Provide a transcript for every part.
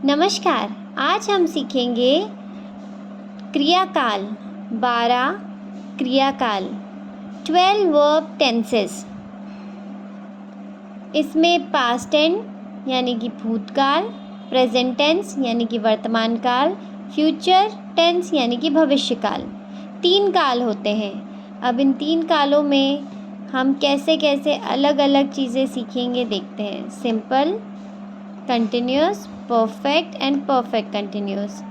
नमस्कार। आज हम सीखेंगे क्रियाकाल 12 क्रियाकाल 12 वर्ब टेंसेस। इसमें पास्ट टेंस यानी कि भूतकाल, प्रेजेंट टेंस यानी कि वर्तमान काल, फ्यूचर टेंस यानी कि भविष्यकाल। 3 काल होते हैं। अब इन 3 कालों में हम कैसे कैसे अलग अलग चीज़ें सीखेंगे देखते हैं। Simple, continuous, perfect and perfect continuous.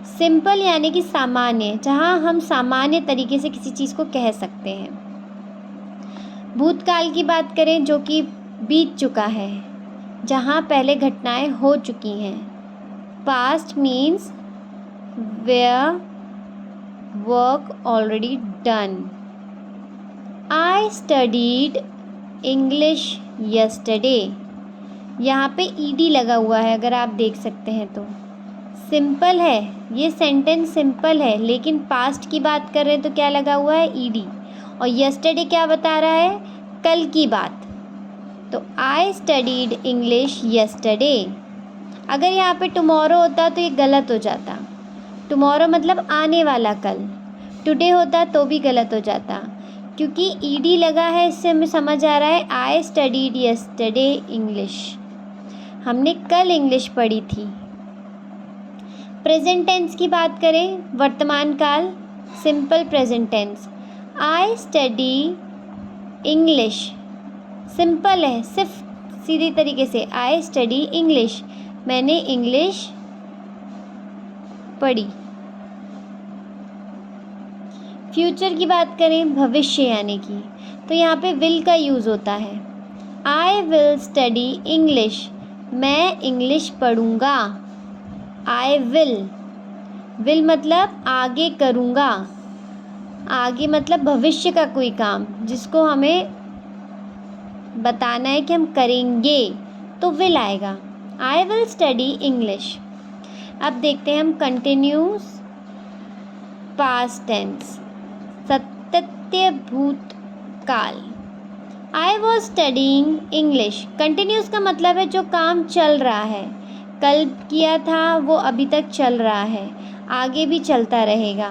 Simple यानी कि सामान्य, जहाँ हम सामान्य तरीके से किसी चीज़ को कह सकते हैं। भूतकाल की बात करें जो कि बीत चुका है, जहाँ पहले घटनाएं हो चुकी हैं। Past means where work already done. I studied English yesterday. यहाँ पे ईडी लगा हुआ है, अगर आप देख सकते हैं तो। सिंपल है, ये सेंटेंस सिंपल है, लेकिन पास्ट की बात कर रहे हैं तो क्या लगा हुआ है, ईडी। और यस्टरडे क्या बता रहा है, कल की बात। तो आई स्टडीड इंग्लिश यस्टरडे। अगर यहाँ पे टुमारो होता तो ये गलत हो जाता। टुमारो मतलब आने वाला कल। टुडे होता तो भी गलत हो जाता, क्योंकि ईडी लगा है। इससे हमें समझ आ रहा है आई स्टडीड यस्टरडे इंग्लिश, हमने कल इंग्लिश पढ़ी थी। प्रेजेंट टेंस की बात करें, वर्तमान काल, simple present tense. I study English, simple है, सिर्फ सीधी तरीके से आई स्टडी इंग्लिश, मैंने इंग्लिश पढ़ी। फ्यूचर की बात करें, भविष्य यानी कि, तो यहाँ पे विल का यूज़ होता है। आई विल स्टडी इंग्लिश, मैं इंग्लिश पढ़ूँगा। आई विल मतलब आगे करूँगा। आगे मतलब भविष्य का कोई काम जिसको हमें बताना है कि हम करेंगे, तो विल आएगा। I will study English. अब देखते हैं हम कंटिन्यूस पास्ट टेंस, सतत भूतकाल। I was studying English. Continuous का मतलब है जो काम चल रहा है, कल किया था वो अभी तक चल रहा है, आगे भी चलता रहेगा।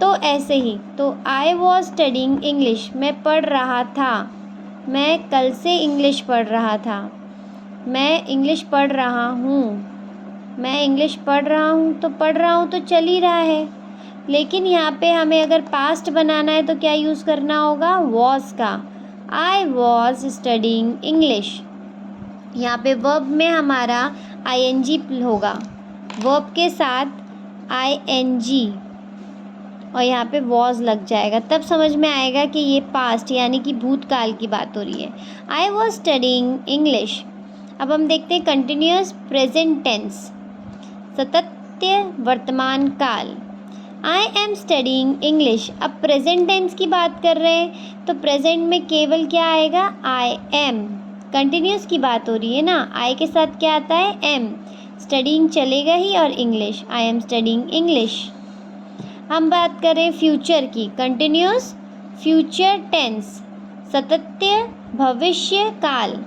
तो ऐसे ही, तो आई वॉज स्टडीइंग इंग्लिश, मैं पढ़ रहा था, मैं कल से इंग्लिश पढ़ रहा था। मैं इंग्लिश पढ़ रहा हूँ, मैं इंग्लिश पढ़ रहा हूँ, तो पढ़ रहा हूँ तो चल ही रहा है। लेकिन यहाँ पे हमें अगर पास्ट बनाना है तो क्या यूज़ करना होगा, वॉज का। I was studying English. यहाँ पे वर्ब में हमारा आईएनजी होगा, वर्ब के साथ आईएनजी, और यहाँ पे वॉज लग जाएगा, तब समझ में आएगा कि ये पास्ट यानी कि भूतकाल की बात हो रही है। I was studying English. अब हम देखते हैं कंटिन्यूअस प्रेजेंट टेंस, सतत वर्तमान काल। I am studying English. अब प्रेजेंट टेंस की बात कर रहे हैं तो प्रेजेंट में केवल क्या आएगा, आई एम। कंटिन्यूस की बात हो रही है ना, आई के साथ क्या आता है, एम। स्टडीइंग चलेगा ही, और English, I am studying English. हम बात करें फ्यूचर की, कंटिन्यूस फ्यूचर टेंस, सतत भविष्य काल।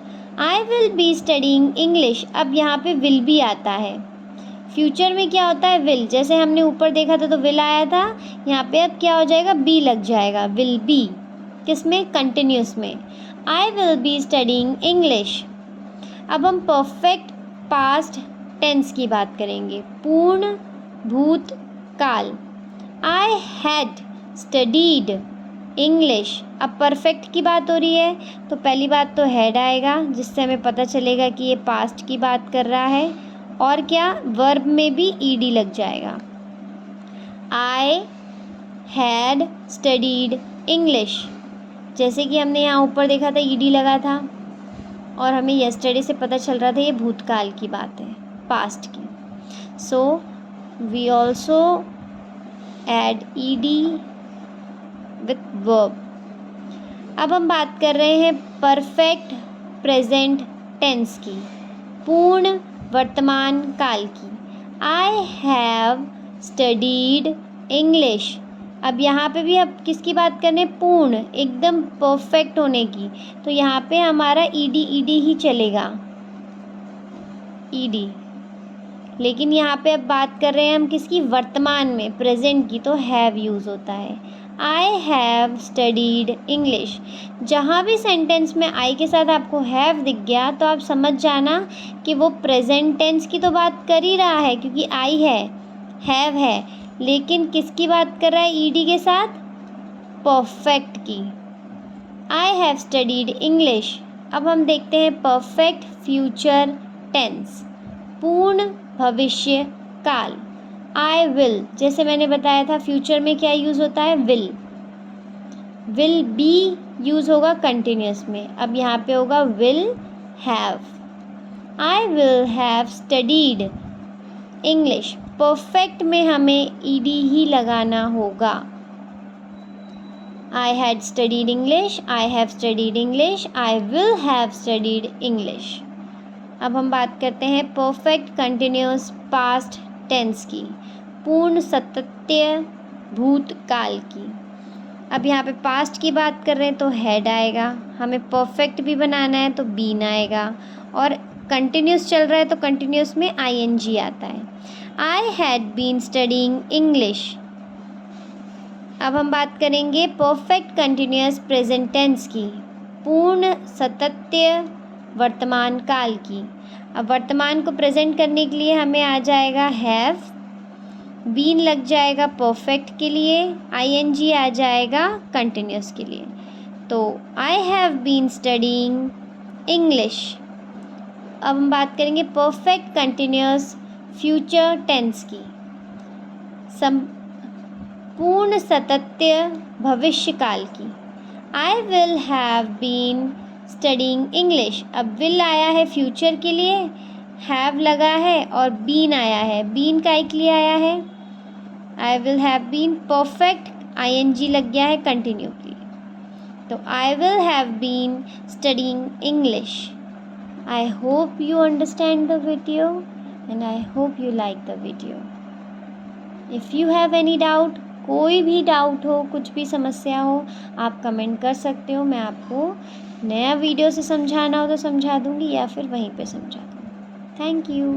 I will be studying English. अब यहाँ पे विल भी आता है। फ्यूचर में क्या होता है, विल, जैसे हमने ऊपर देखा था तो विल आया था, यहाँ पे अब क्या हो जाएगा, बी लग जाएगा, विल बी। किसमें, कंटिन्यूस में। I will be studying English. अब हम परफेक्ट पास्ट टेंस की बात करेंगे, पूर्ण भूतकाल। I had studied English. अब परफेक्ट की बात हो रही है तो पहली बात तो हैड आएगा, जिससे हमें पता चलेगा कि ये पास्ट की बात कर रहा है। और क्या, वर्ब में भी ईडी लग जाएगा। आई हैड स्टडीड इंग्लिश, जैसे कि हमने यहाँ ऊपर देखा था ईडी लगा था, और हमें यस्टरडे से पता चल रहा था ये भूतकाल की बात है, पास्ट की। So we also add ED with verb. अब हम बात कर रहे हैं परफेक्ट प्रेजेंट टेंस की, पूर्ण वर्तमान काल की। I have studied English. अब यहाँ पे भी अब किसकी बात करने, पूर्ण, एकदम परफेक्ट होने की, तो यहाँ पे हमारा ईडी ही चलेगा, ईडी। लेकिन यहाँ पे अब बात कर रहे हैं हम किसकी, वर्तमान में, प्रेजेंट की, तो हैव यूज़ होता है। I have studied English. जहाँ भी सेंटेंस में आई के साथ आपको हैव दिख गया तो आप समझ जाना कि वो प्रेजेंट टेंस की तो बात कर ही रहा है, क्योंकि आई है, हैव है, लेकिन किसकी बात कर रहा है ईडी के साथ, परफेक्ट की। I have studied English. अब हम देखते हैं परफेक्ट फ्यूचर टेंस, पूर्ण भविष्य काल। आई विल, जैसे मैंने बताया था फ्यूचर में क्या यूज़ होता है, विल बी यूज़ होगा कंटिन्यूस में, अब यहाँ पे होगा will have. I will have studied English, perfect में हमें ईडी ही लगाना होगा। I had studied English, I have studied English, I will have studied English। अब हम बात करते हैं परफेक्ट कंटिन्यूस पास्ट टेंस की, पूर्ण सतत्य भूतकाल की। अब यहाँ पे पास्ट की बात कर रहे हैं तो हैड आएगा, हमें परफेक्ट भी बनाना है तो बीन आएगा, और कंटिन्यूस चल रहा है तो कंटिन्यूस में ing आता है। I had been studying English। अब हम बात करेंगे परफेक्ट कंटिन्यूअस प्रेजेंट टेंस की, पूर्ण सतत्य वर्तमान काल की। अब वर्तमान को प्रेजेंट करने के लिए हमें आ जाएगा हैव, बीन लग जाएगा परफेक्ट के लिए, ing आ जाएगा कंटिन्यूअस के लिए। तो I have been studying English. अब हम बात करेंगे परफेक्ट कंटिन्यूअस फ्यूचर टेंस की, पूर्ण सतत्य भविष्यकाल की। I will have been studying English. अब विल आया है फ्यूचर के लिए, हैव लगा है और बीन आया है, बीन काय के लिए आया है, I will have been perfect ing लग गया है कंटिन्यू के लिए। तो I will have been studying English. I hope you understand the video and I hope you like the video. If you have any doubt, कोई भी doubt हो, कुछ भी समस्या हो, आप कमेंट कर सकते हो। मैं आपको नया वीडियो से समझाना हो तो समझा दूँगी या फिर वहीं पे समझा दूँगी। Thank you.